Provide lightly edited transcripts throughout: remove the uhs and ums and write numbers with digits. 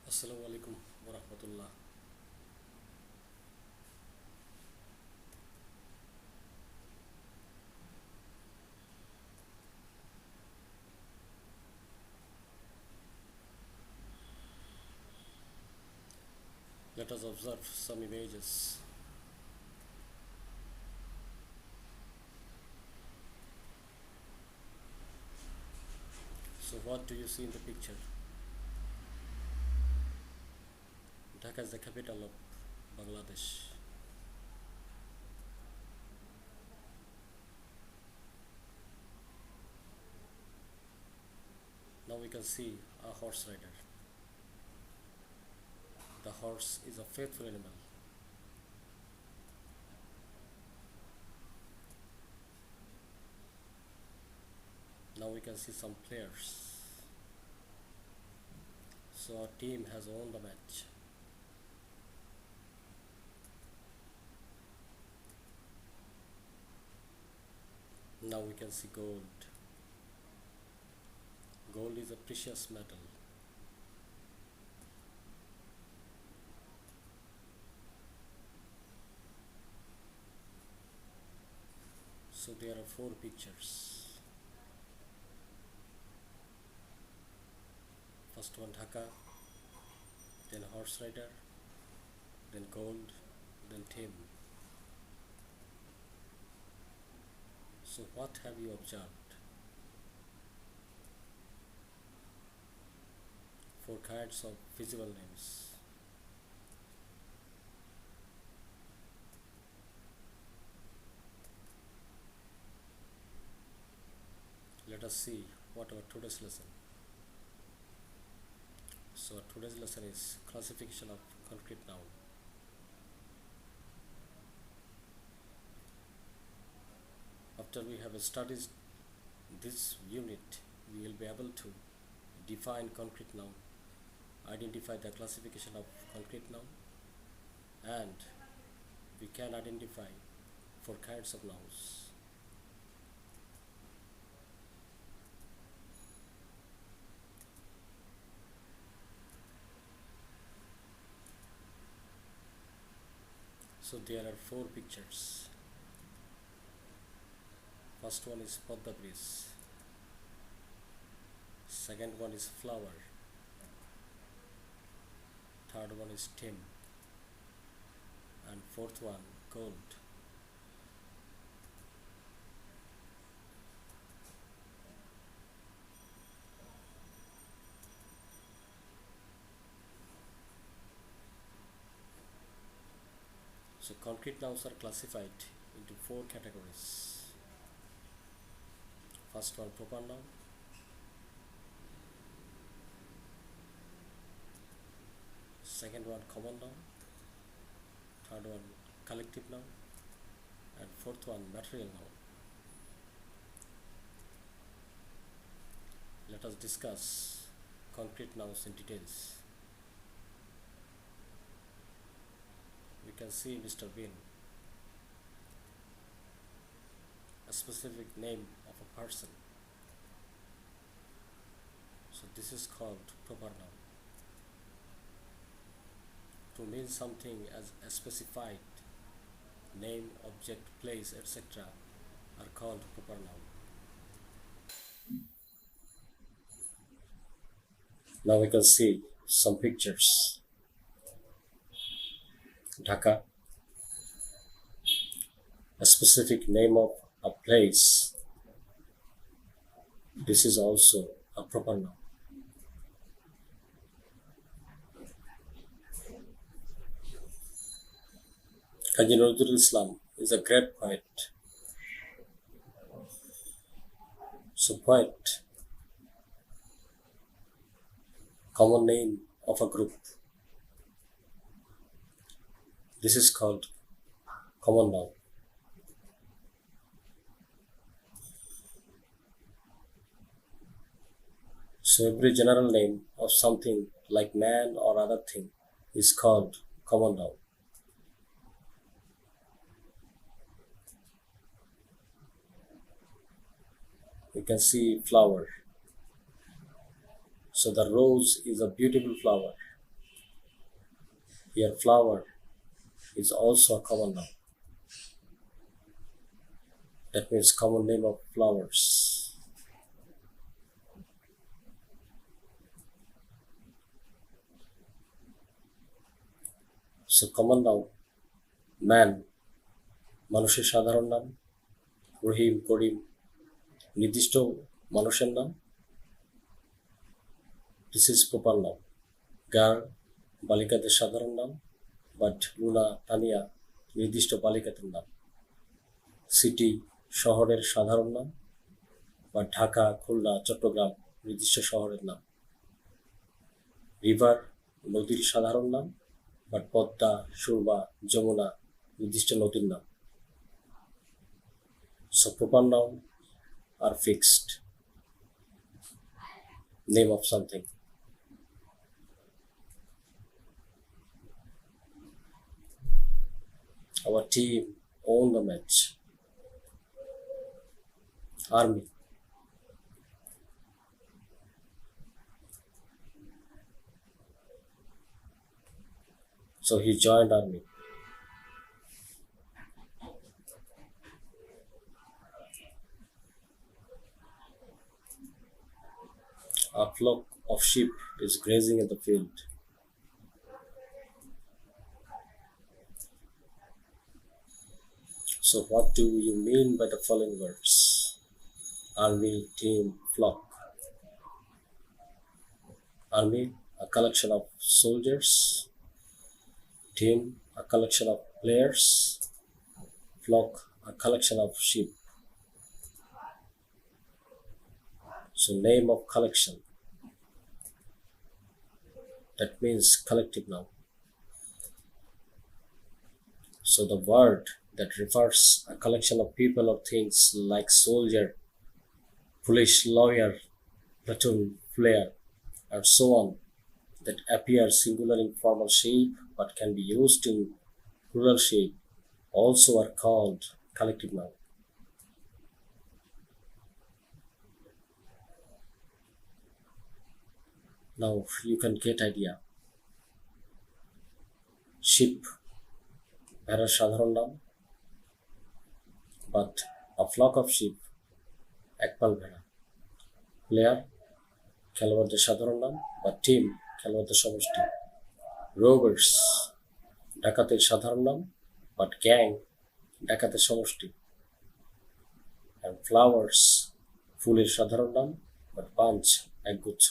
Assalamu alaikum wa rahmatullah. Let us observe some images. So, what do you see in the picture? Dhaka is the capital of Bangladesh. Now we can see a horse rider. The horse is a faithful animal. Now we can see some players. So our team has won the match. Now we can see gold. Gold is a precious metal. So there are four pictures. First one Dhaka, then horse rider, then gold, then team. So what have you observed? Four kinds of visible names. Let us see what our today's lesson. So today's lesson is classification of concrete noun. After we have studied this unit, we will be able to define concrete noun, identify the classification of concrete noun, and we can identify four kinds of nouns. So there are four pictures. First one is Podda Bridge. Second one is flower. Third one is Tim. And fourth one, gold. So concrete nouns are classified into four categories. First one, proper noun. Second one, common noun. Third one, collective noun. And fourth one, material noun. Let us discuss concrete nouns in details. We can see Mr. Bean, a specific name of a person. So this is called proper noun. To mean something as a specified name, object, place, etc. are called proper noun. Now we can see some pictures. Dhaka, a specific name of a place. This is also a proper noun. Kaji Nazrul Islam is a great poet. So poet, common name of a group. This is called common noun. So every general name of something like man or other thing is called common noun. You can see flower. So the rose is a beautiful flower. Here flower is also a common noun. That means common name of flowers. So common noun, man, মানুষের সাধারণ নাম, রহিম, করিম, নির্দিষ্ট মানুষের নাম. This is proper noun. Girl, বালিকাদের সাধারণ নাম, but Luna, Tania, নির্দিষ্ট বালিকাদের নাম. সিটি, শহরের সাধারণ নাম, বা ঢাকা, খুলনা, চট্টগ্রাম, নির্দিষ্ট শহরের নাম. রিভার, নদীর সাধারণ নাম, বাট পদ্মা, সুরমা, যমুনা, নির্দিষ্ট নদীর নাম. So proper noun are fixed. Name of something. Our team won the match. Army. So he joined army. A flock of sheep is grazing in the field. So what do you mean by the following words? Army, team, flock. Army, a collection of soldiers. Team, a collection of players. Flock, a collection of sheep. So name of collection. That means collective noun. So the word that refers a collection of people or things like soldier, police, lawyer, platoon, flare, and so on, that appear singular in formal shape but can be used in plural shape, also are called collective noun. Now you can get idea. Sheep, ভেড়ার সাধারণ নাম, but a flock of sheep, একপাল ভেড়া. Player, খেলোয়াড়দের সাধারণ নাম, বা team, খেলোয়াড়দের সমষ্টি. রোবার্স, ডাকাতের সাধারণ নাম, but গ্যাং, ডাকাতের সমষ্টি. and flowers, ফুলের সাধারণ নাম, but বাঞ্চ, একগুচ্ছ.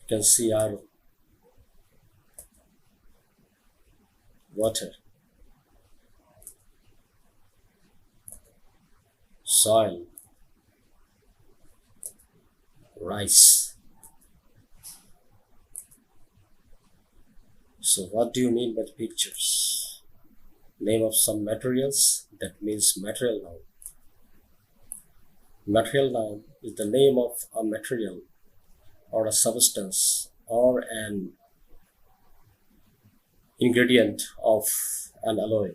You can see arrow, water, soil, rice. So what do you mean by the pictures? Name of some materials, that means material noun. Material noun is the name of a material or a substance or an ingredient of an alloy.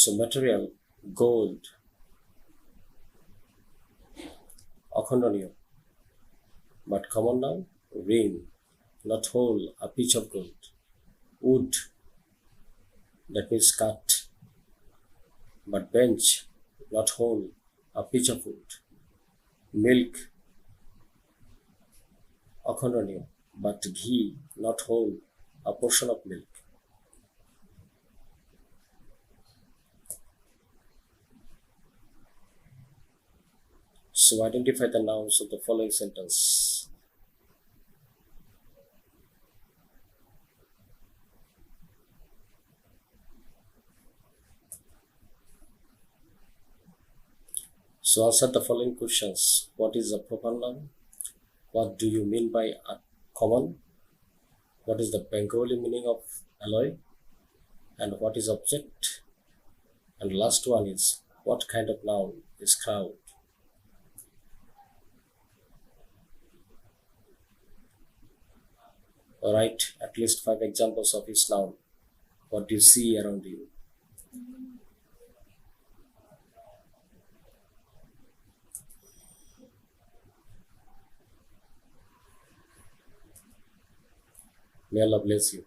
So material, gold, অখণ্ডনীয়, but common noun, ring, not whole, a piece of gold. Wood, that means cut, but bench, not whole, a piece of wood. Milk, অখণ্ডনীয়, but ghee, not whole, a portion of milk. So identify the nouns of the following sentence. So answer the following questions. What is a proper noun? What do you mean by a common? What is the Bengali meaning of alloy? And what is object? And last one is, what kind of noun is crowd? Write at least 5 examples of each noun. What do you see around you? May Allah bless you.